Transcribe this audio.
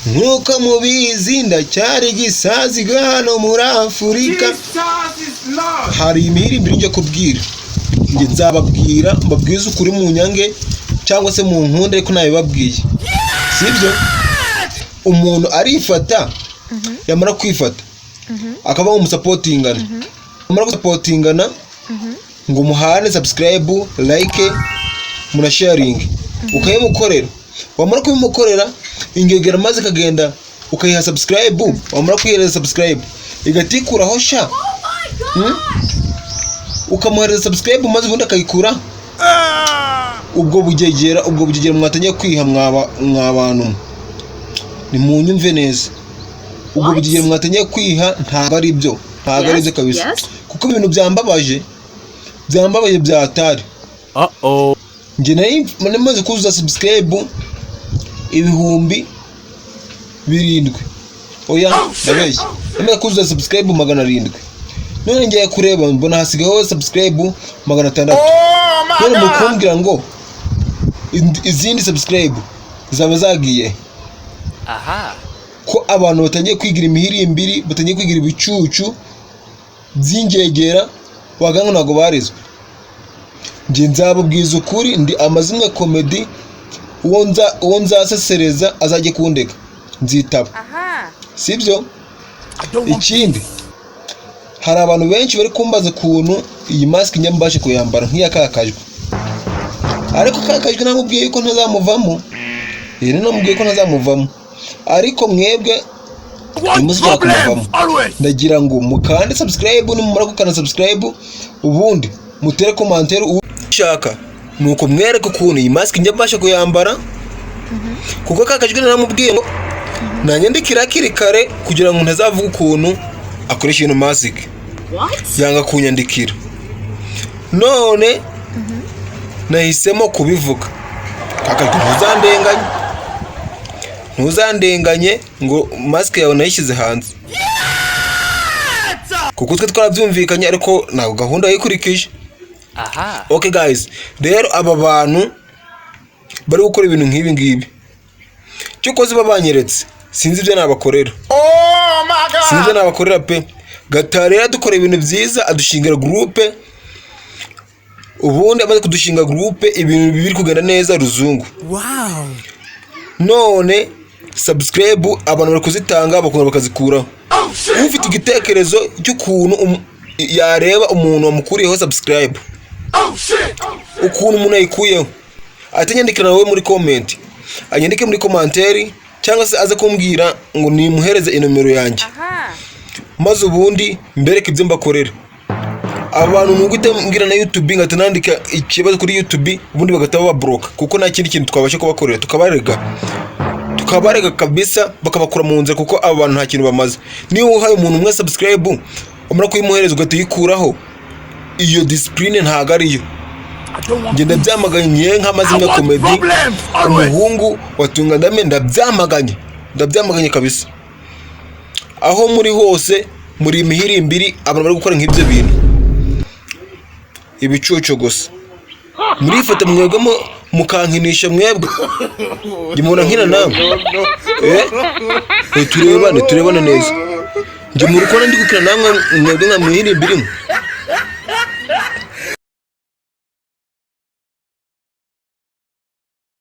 nkuko mubizi ndacyari gisazi hano muri Afurika. Hari imihirimbiri njye kubwira, njye nzababwira mbabwize ukuri mu nyange cyangwa se mu nkunde ariko nabibabwiye, sibyo? Umuntu arifata yamara kwifata akaba umusapotingana, amara gusapotingana ngo muhane subscribe, like, muna sharing, ukayimukorera. Wamara kubimukorera ingegera maze kagenda ukayiha subscribe, wamara kuyihereza subscribe igatikuraho sha, ukamuhereza subscribe maze ubundi akayikura. ubwo bugegera mwatangiye kwiha mwabantu, ni mu nyumve neza. ubwo bugegera mwatangiye kwiha ntabwo ari byo kabisa, kuko ibintu byambabaje byatari. Nje nari maze kuzuza subscribe 700. Oya ndabeshya, namaze kuzuza subscribe 700. None ngiye kureba mbona hasigaho subscribe 600. None mukumbwira ngo izindi subscribe zaba zagiye. Ko abantu batangiye kwigira imihirimbiri, batangiye kwigira ibicucu by'ingegera wagango nago barizwe. Nje nzababwiza ukuri, ndi Amazimwe comedy, uwo nzasesereza azajye kundeka nzitaba, sibyo? Ikindi, hari abantu benshi bari kumbaza kuntu iyi mask nyambashe kuyambara nk'iyakakajwe, ariko kakajwe namubwiye ko ntazamuvamo. Namubwiye ko ntazamuvamo, ariko mwebwe nimuzira kumuvamo. Ndagira ngo mukande subscribe, nimumara gukanda subscribe ubundi mutere commentaire ushaka, nuko mwereke ukuntu iyi mask nyambashe kuyambara, kuko kakajwe namubwiye ngo nanyandikira kare kugira ngo ntazavuga ukuntu akoresha ino mask. Yanga kunyandikira, none nahisemo kubivuga. Kakajwe ntuzandenganye ngo mask yawe nayishyize hanze, kuko twe twarabyumvikanye ariko ntabwo gahunda yikurikije. Okay guys, rero aba bantu bari gukora ibintu nk'ibi ngibi cyo koze babanyeretse, sinzi ibyo nabakorera. Sinzi ibyo nabakorera pe. Gatarera dukora ibintu byiza, adushingira groupe, ubundi amaze kudushinga groupe ibintu bibiri kugenda neza ruzungu. None subscribe abantu bari kuzitanga bakunda bakazikuraho. Ufite igitekerezo cy'ukuntu yareba umuntu wamukuriyeho subscribe, ukuntu umuntu ayikuyeho, atanyandikira nawe muri comment, anyandike muri commentaire cyangwa se aze kumbwira ngo nimuhereze inomero yanjye, maze ubundi mbereke ibyo mbakorera. Abantu nugute mbwira na YouTube ngatanandika ikibazo kuri YouTube ubundi bagataba bablock, kuko nta kindi kintu twabasha kubakorera, tukabarega kabisa bakabakura mu nzira, kuko abo bantu nta kintu bamaze. Niba uhaye umuntu umwe subscribe umara kuyimuhereza ugatuyikuraho, iyo discipline ntago ariyo. Ngenda byamaganye nk'Amazimwe comedy, umuhungu watunga ndame, ndabyamaganye kabisa. Aho muri hose muri imihirimbiri abantu bari gukora nk'ibyo bintu ibicucu gusa, murifata mwebwe mukankinisha mwebwe. Njye mubona nkina namwe turebane neza. Njye murukona ndi gukina namwe mwebwe nka mihirimbiri.